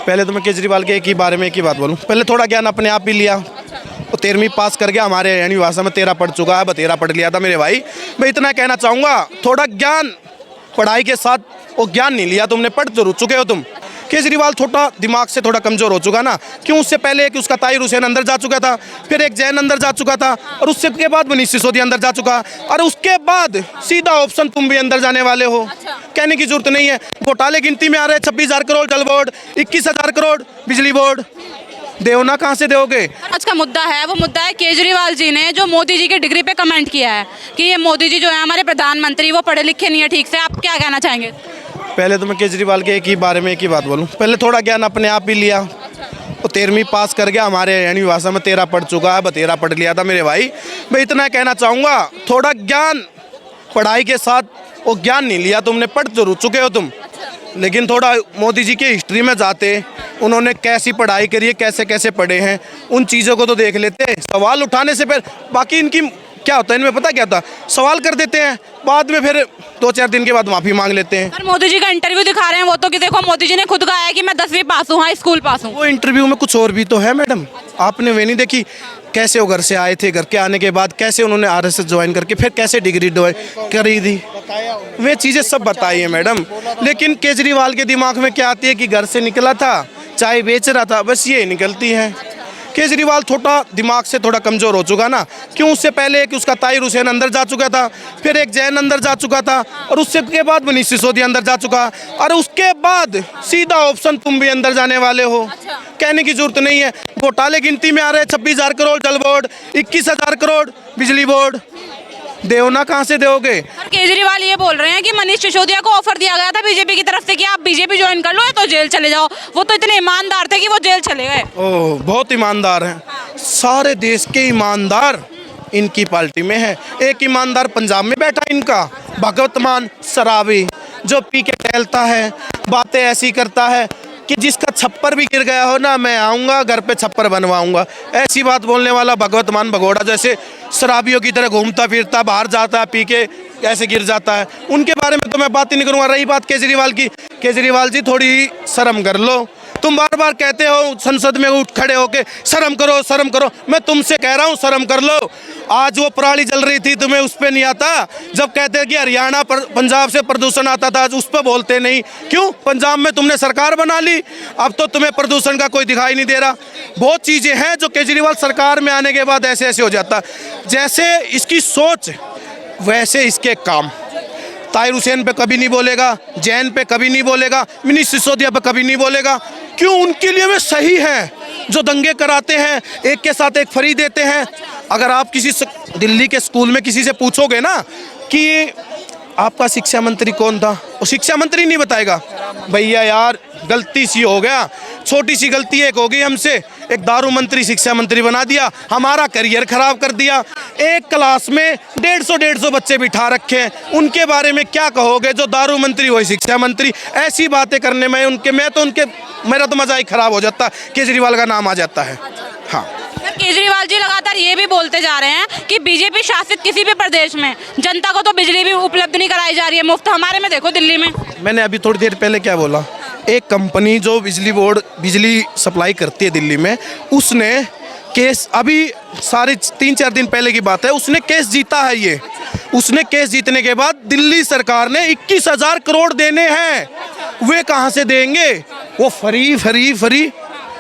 पहले तो मैं केजरीवाल के एक ही बारे में एक ही बात बोलूं। पहले थोड़ा ज्ञान अपने आप भी लिया, वो 13वीं पास कर गया। हमारे यानी भाषा में 13 पढ़ चुका है, 13 पढ़ लिया था मेरे भाई। मैं इतना कहना चाहूँगा, थोड़ा ज्ञान, पढ़ाई के साथ वो ज्ञान नहीं लिया तुमने, पढ़ जरूर चुके हो तुम। केजरीवाल थोड़ा दिमाग से थोड़ा कमज़ोर हो चुका ना, क्यों? उससे पहले कि उसका ताहिर हुसैन अंदर जा चुका था, फिर एक जैन अंदर जा चुका था, और उससे के बाद मनीष सिसोदिया अंदर जा चुका, और उसके बाद सीधा ऑप्शन तुम भी अंदर जाने वाले हो। कहने की जरूरत नहीं है। घोटाले गिनती में आ रहे हैं, 26,000 करोड़ जल बोर्ड, 21,000 करोड़ बिजली बोर्ड। देव ना, कहाँ से दोगे? आज का मुद्दा है, वो मुद्दा है केजरीवाल जी ने जो मोदी जी की डिग्री पे कमेंट किया है कि ये मोदी जी जो है हमारे प्रधानमंत्री, वो पढ़े लिखे नहीं है ठीक से। आप क्या कहना चाहेंगे? पहले तो मैं केजरीवाल के एक ही बारे में एक ही बात बोलूं। पहले थोड़ा ज्ञान अपने आप भी लिया, वो 13वीं पास कर गया। हमारे यानी भाषा में 13 पढ़ चुका है, 13 पढ़ लिया था मेरे भाई। मैं इतना कहना चाहूँगा, थोड़ा ज्ञान, पढ़ाई के साथ वो ज्ञान नहीं लिया तुमने, पढ़ जरूर चुके हो तुम, लेकिन थोड़ा मोदी जी की हिस्ट्री में जाते, उन्होंने कैसी पढ़ाई करी है, कैसे कैसे पढ़े हैं, उन चीज़ों को तो देख लेते। सवाल उठाने से पहले बाकी इनकी क्या होता है, इनमें पता क्या होता है, सवाल कर देते हैं, बाद में फिर 2-4 दिन के बाद माफ़ी मांग लेते हैं। पर मोदी जी का इंटरव्यू दिखा रहे हैं वो तो, कि देखो मोदी जी ने खुद कहा है कि मैं 10वीं पास हूँ, हाई स्कूल पास हूँ। वो इंटरव्यू में कुछ और भी तो है मैडम, आपने वे नहीं देखी? कैसे वो घर से आए थे, घर के आने के बाद कैसे उन्होंने आरएसएस ज्वाइन करके फिर कैसे डिग्री करी थी, वे चीज़ें सब बताई है मैडम। लेकिन केजरीवाल के दिमाग में क्या आती है कि घर से निकला था, चाय बेच रहा था, बस ये निकलती है। केजरीवाल थोड़ा दिमाग से थोड़ा कमज़ोर हो चुका ना, क्यों? उससे पहले कि उसका ताहिर हुसैन अंदर जा चुका था, फिर एक जैन अंदर जा चुका था, और उससे के बाद मनीष सिसोदिया अंदर जा चुका, और उसके बाद सीधा ऑप्शन तुम भी अंदर जाने वाले हो। कहने की जरूरत नहीं है। घोटाले गिनती में आ रहे हैं, 26,000 करोड़ जल बोर्ड, 21,000 करोड़ बिजली बोर्ड। देव ना, कहाँ से दोगे? केजरीवाल ये बोल रहे हैं कि मनीष सिसोदिया को ऑफर दिया गया था बीजेपी की तरफ से कि आप बीजेपी ज्वाइन कर लो या तो जेल चले जाओ। वो तो इतने ईमानदार थे कि वो जेल चले गए। ओह, बहुत ईमानदार हैं। सारे देश के ईमानदार इनकी पार्टी में है। एक ईमानदार पंजाब में बैठा इनका, भगवत मान शराबी, जो पी के टहलता है, बातें ऐसी करता है कि जिसका छप्पर भी गिर गया हो ना, मैं आऊँगा घर पे छप्पर बनवाऊँगा, ऐसी बात बोलने वाला भगवत मान भगोड़ा जैसे शराबियों की तरह घूमता फिरता, बाहर जाता है, पी के ऐसे गिर जाता है। उनके बारे में तो मैं बात ही नहीं करूँगा। रही बात केजरीवाल की, केजरीवाल जी थोड़ी शर्म कर लो। तुम बार बार कहते हो संसद में उठ खड़े होके शर्म करो शर्म करो, मैं तुमसे कह रहा हूँ शर्म कर लो। आज वो पराली जल रही थी, तुम्हें उस पर नहीं आता? जब कहते हैं कि हरियाणा पंजाब से प्रदूषण आता था, उस पर बोलते नहीं क्यों? पंजाब में तुमने सरकार बना ली, अब तो तुम्हें प्रदूषण का कोई दिखाई नहीं दे रहा। बहुत चीज़ें हैं जो केजरीवाल सरकार में आने के बाद ऐसे ऐसे हो जाता। जैसे इसकी सोच वैसे इसके काम। ताहिर हुसैन पे कभी नहीं बोलेगा, जैन पे कभी नहीं बोलेगा, मनीष सिसोदिया पे कभी नहीं बोलेगा। क्यों? उनके लिए वे सही हैं, जो दंगे कराते हैं, एक के साथ एक फ्री देते हैं। अगर आप किसी दिल्ली के स्कूल में किसी से पूछोगे ना कि आपका शिक्षा मंत्री कौन था, वो शिक्षा मंत्री नहीं बताएगा। भैया यार गलती सी हो गया, छोटी सी गलती एक हो गई हमसे, एक दारू मंत्री शिक्षा मंत्री बना दिया, हमारा करियर खराब कर दिया। एक क्लास में 150 बच्चे बिठा रखे हैं, उनके बारे में क्या कहोगे? जो दारू मंत्री वही शिक्षा मंत्री। ऐसी बातें करने में मेरा तो मजा ही खराब हो जाता, केजरीवाल का नाम आ जाता है। हाँ, केजरीवाल जी लगातार ये भी बोलते जा रहे हैं कि बीजेपी शासित किसी भी प्रदेश में जनता को तो बिजली भी उपलब्ध नहीं कराई जा रही है मुफ्त। हमारे में देखो दिल्ली में, मैंने अभी थोड़ी देर पहले क्या बोला, एक कंपनी जो बिजली बोर्ड बिजली सप्लाई करती है दिल्ली में, उसने केस, अभी सारे 3-4 दिन पहले की बात है, उसने केस जीता है। ये उसने केस जीतने के बाद दिल्ली सरकार ने 21,000 करोड़ देने हैं। वे कहाँ से देंगे? वो फ्री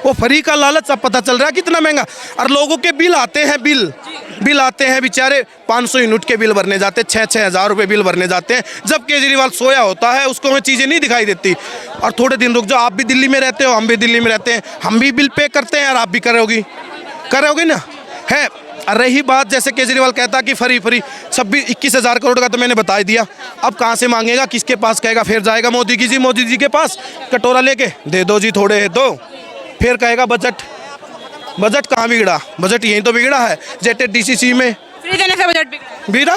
वो फ्री का लालच। अब पता चल रहा है कितना महंगा। और लोगों के बिल आते हैं, बिल आते हैं, बेचारे 500 यूनिट के बिल भरने जाते हैं, 6-6 हज़ार रुपये बिल भरने जाते हैं। जब केजरीवाल सोया होता है, उसको हमें चीज़ें नहीं दिखाई देती। और थोड़े दिन रुक जाओ, आप भी दिल्ली में रहते हो, हम भी दिल्ली में रहते हैं, हम भी बिल पे करते हैं और आप भी करोगी ना है। रही बात, जैसे केजरीवाल कहता कि फ्री 21,000 करोड़ का तो मैंने बता ही दिया। अब कहाँ से मांगेगा, किसके पास कहेगा? फिर जाएगा मोदी जी के पास कटोरा लेके, दे दो जी थोड़े दो। फिर कहेगा बजट कहाँ बिगड़ा? बजट यहीं तो बिगड़ा है, जेटे डीसीसी में फ्री देने से बजट बिगड़ा।